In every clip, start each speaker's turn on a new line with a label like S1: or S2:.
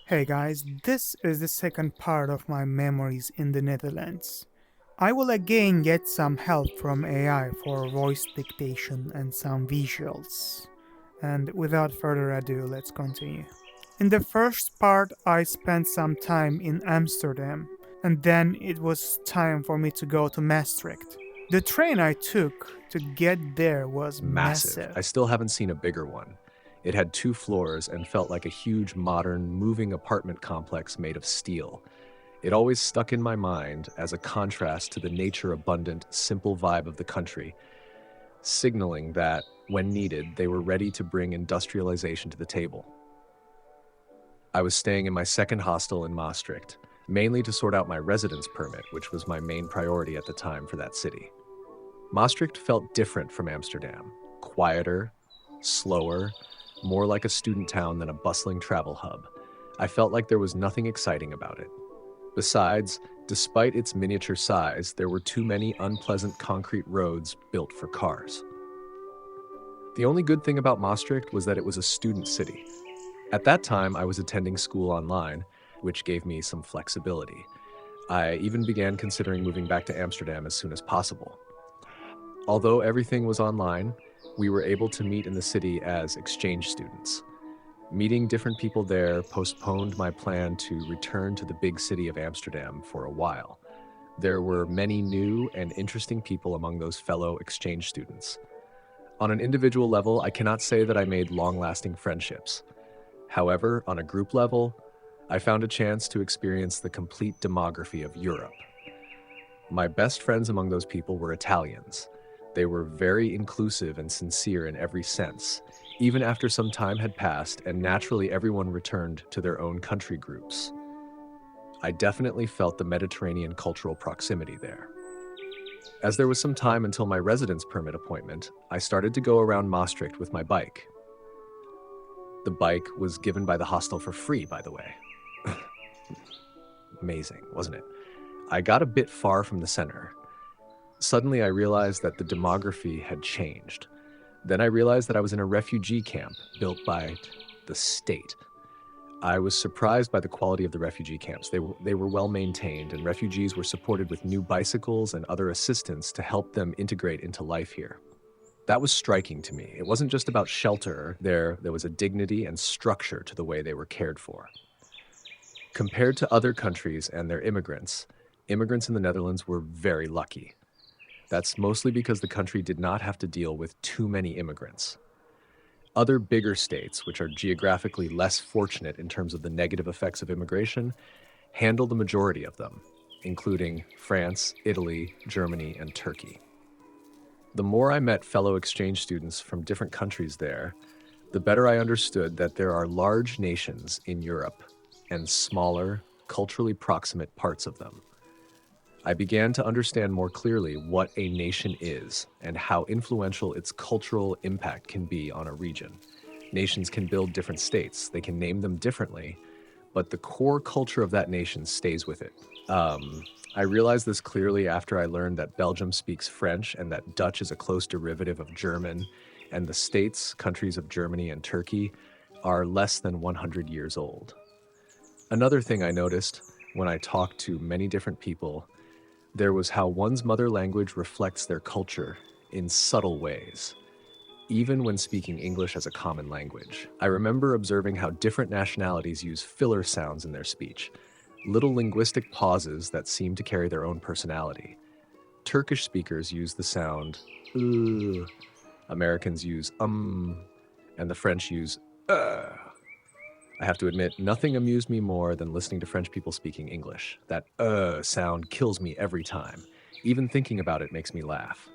S1: Hey guys, this is the second part of my memories in the Netherlands. I will again get some help from AI for voice dictation and some visuals. And without further ado, let's continue. In the first part, I spent some time in Amsterdam, and then it was time for me to go to Maastricht. The train I took to get there was
S2: Massive.
S1: massive.
S2: I still haven't seen a bigger one. It had two floors and felt like a huge, modern, moving apartment complex made of steel. It always stuck in my mind as a contrast to the nature abundant, simple vibe of the country, signaling that, when needed, they were ready to bring industrialization to the table. I was staying in my second hostel in Maastricht, mainly to sort out my residence permit, which was my main priority at the time for that city. Maastricht felt different from Amsterdam, quieter, slower, more like a student town than a bustling travel hub. I felt like there was nothing exciting about it. Besides, despite its miniature size, there were too many unpleasant concrete roads built for cars. The only good thing about Maastricht was that it was a student city. At that time, I was attending school online, which gave me some flexibility. I even began considering moving back to Amsterdam as soon as possible. Although everything was online, we were able to meet in the city as exchange students. Meeting different people there postponed my plan to return to the big city of Amsterdam for a while. There were many new and interesting people among those fellow exchange students. On an individual level, I cannot say that I made long-lasting friendships. However, on a group level, I found a chance to experience the complete demography of Europe. My best friends among those people were Italians. They were very inclusive and sincere in every sense, even after some time had passed and naturally everyone returned to their own country groups. I definitely felt the Mediterranean cultural proximity there. As there was some time until my residence permit appointment, I started to go around Maastricht with my bike. The bike was given by the hostel for free, by the way. Amazing, wasn't it? I got a bit far from the center. Suddenly, I realized that the demography had changed. Then I realized that I was in a refugee camp built by the state. I was surprised by the quality of the refugee camps. They were well maintained, and refugees were supported with new bicycles and other assistance to help them integrate into life here. That was striking to me. It wasn't just about shelter. There was a dignity and structure to the way they were cared for. Compared to other countries and their immigrants, immigrants in the Netherlands were very lucky. That's mostly because the country did not have to deal with too many immigrants. Other bigger states, which are geographically less fortunate in terms of the negative effects of immigration, handle the majority of them, including France, Italy, Germany, and Turkey. The more I met fellow exchange students from different countries there, the better I understood that there are large nations in Europe and smaller, culturally proximate parts of them. I began to understand more clearly what a nation is and how influential its cultural impact can be on a region. Nations can build different states, they can name them differently, but the core culture of that nation stays with it. I realized this clearly after I learned that Belgium speaks French and that Dutch is a close derivative of German, and the states, countries of Germany and Turkey, are less than 100 years old. Another thing I noticed when I talked to many different people, there was how one's mother language reflects their culture in subtle ways, even when speaking English as a common language. I remember observing how different nationalities use filler sounds in their speech, little linguistic pauses that seem to carry their own personality. Turkish speakers use the sound Americans use and the French use I have to admit, nothing amused me more than listening to French people speaking English. That sound kills me every time. Even thinking about it makes me laugh.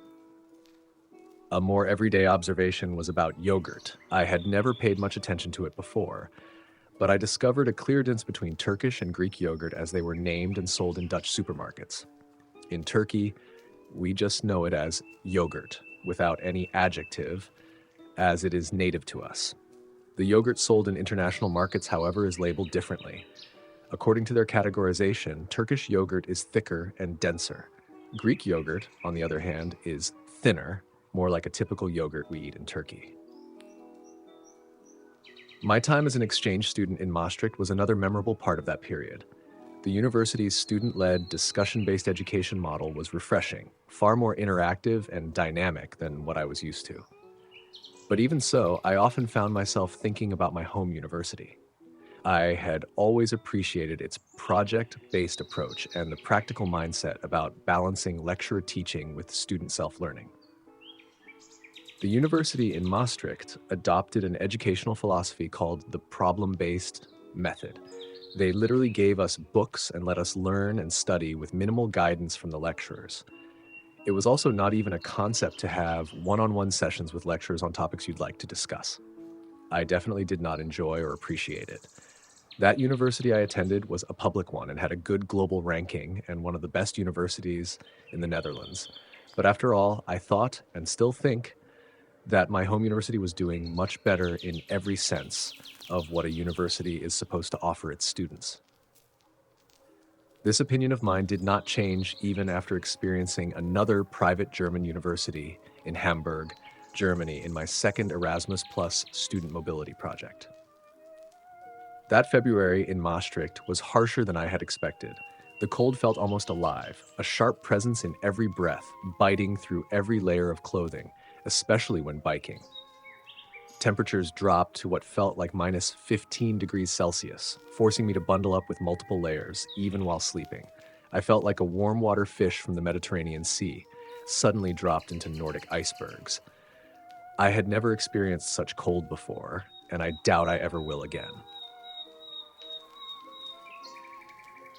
S2: A more everyday observation was about yogurt. I had never paid much attention to it before, but I discovered a clear difference between Turkish and Greek yogurt as they were named and sold in Dutch supermarkets. In Turkey, we just know it as yogurt, without any adjective, as it is native to us. The yogurt sold in international markets, however, is labeled differently. According to their categorization, Turkish yogurt is thicker and denser. Greek yogurt, on the other hand, is thinner, more like a typical yogurt we eat in Turkey. My time as an exchange student in Maastricht was another memorable part of that period. The university's student led, discussion based education model was refreshing, far more interactive and dynamic than what I was used to. But even so, I often found myself thinking about my home university. I had always appreciated its project based approach and the practical mindset about balancing lecturer teaching with student self learning. The university in Maastricht adopted an educational philosophy called the problem based method. They literally gave us books and let us learn and study with minimal guidance from the lecturers. It was also not even a concept to have one on one sessions with lecturers on topics you'd like to discuss. I definitely did not enjoy or appreciate it. That university I attended was a public one and had a good global ranking and one of the best universities in the Netherlands. But after all, I thought and still think that my home university was doing much better in every sense of what a university is supposed to offer its students. This opinion of mine did not change even after experiencing another private German university in Hamburg, Germany, in my second Erasmus Plus student mobility project. That February in Maastricht was harsher than I had expected. The cold felt almost alive, a sharp presence in every breath, biting through every layer of clothing, especially when biking. Temperatures dropped to what felt like minus 15 degrees Celsius, forcing me to bundle up with multiple layers, even while sleeping. I felt like a warm water fish from the Mediterranean Sea, suddenly dropped into Nordic icebergs. I had never experienced such cold before, and I doubt I ever will again.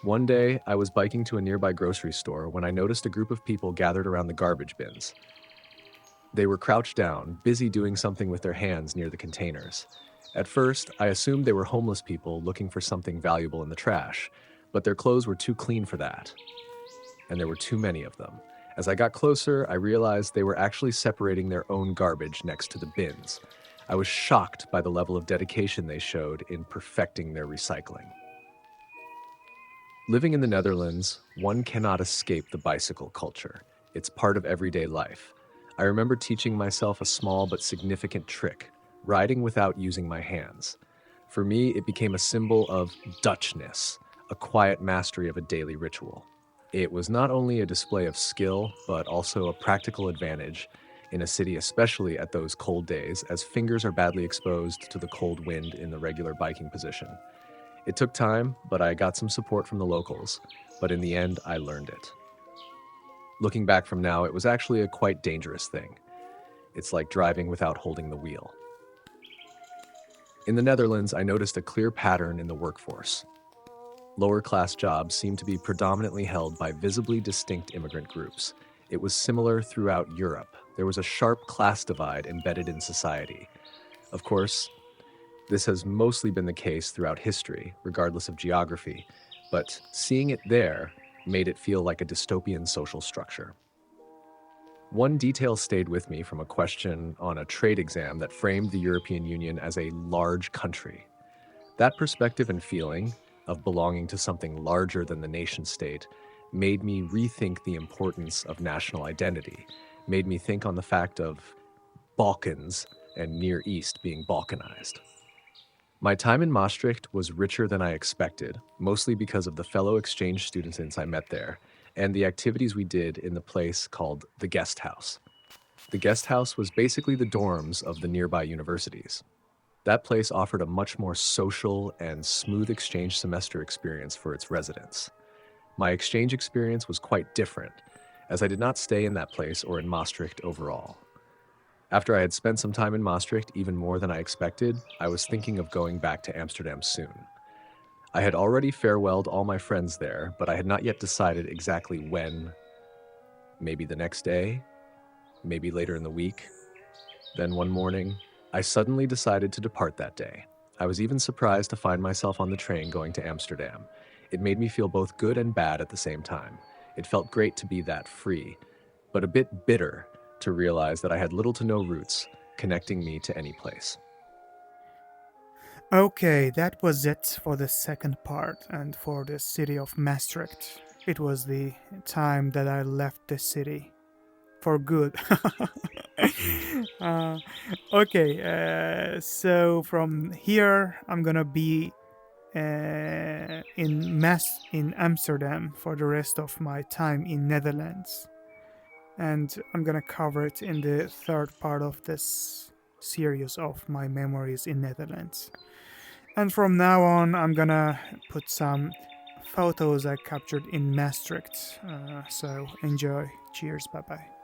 S2: One day, I was biking to a nearby grocery store when I noticed a group of people gathered around the garbage bins. They were crouched down, busy doing something with their hands near the containers. At first, I assumed they were homeless people looking for something valuable in the trash, but their clothes were too clean for that, and there were too many of them. As I got closer, I realized they were actually separating their own garbage next to the bins. I was shocked by the level of dedication they showed in perfecting their recycling. Living in the Netherlands, one cannot escape the bicycle culture. It's part of everyday life. I remember teaching myself a small but significant trick, riding without using my hands. For me, it became a symbol of Dutchness, a quiet mastery of a daily ritual. It was not only a display of skill, but also a practical advantage in a city, especially at those cold days, as fingers are badly exposed to the cold wind in the regular biking position. It took time, but I got some support from the locals. But in the end, I learned it. Looking back from now, it was actually a quite dangerous thing. It's like driving without holding the wheel. In the Netherlands, I noticed a clear pattern in the workforce. Lower class jobs seemed to be predominantly held by visibly distinct immigrant groups. It was similar throughout Europe. There was a sharp class divide embedded in society. Of course, this has mostly been the case throughout history, regardless of geography, but seeing it there made it feel like a dystopian social structure. One detail stayed with me from a question on a trade exam that framed the European Union as a large country. That perspective and feeling of belonging to something larger than the nation state made me rethink the importance of national identity, made me think on the fact of Balkans and Near East being balkanized. My time in Maastricht was richer than I expected, mostly because of the fellow exchange students I met there and the activities we did in the place called the guest house. The guest house was basically the dorms of the nearby universities. That place offered a much more social and smooth exchange semester experience for its residents. My exchange experience was quite different, as I did not stay in that place or in Maastricht overall. After I had spent some time in Maastricht, even more than I expected, I was thinking of going back to Amsterdam soon. I had already farewelled all my friends there, but I had not yet decided exactly when. Maybe the next day, maybe later in the week. Then one morning, I suddenly decided to depart that day. I was even surprised to find myself on the train going to Amsterdam. It made me feel both good and bad at the same time. It felt great to be that free, but a bit bitter to realize that I had little to no roots connecting me to any place.
S1: Okay, that was it for the second part and for the city of Maastricht. It was the time that I left the city. for good. uh, okay, so from here, I'm gonna be in Amsterdam for the rest of my time in Netherlands, and I'm gonna cover it in the third part of this series of my memories in Netherlands. And from now on, I'm gonna put some photos I captured in Maastricht. So enjoy. Cheers. Bye bye.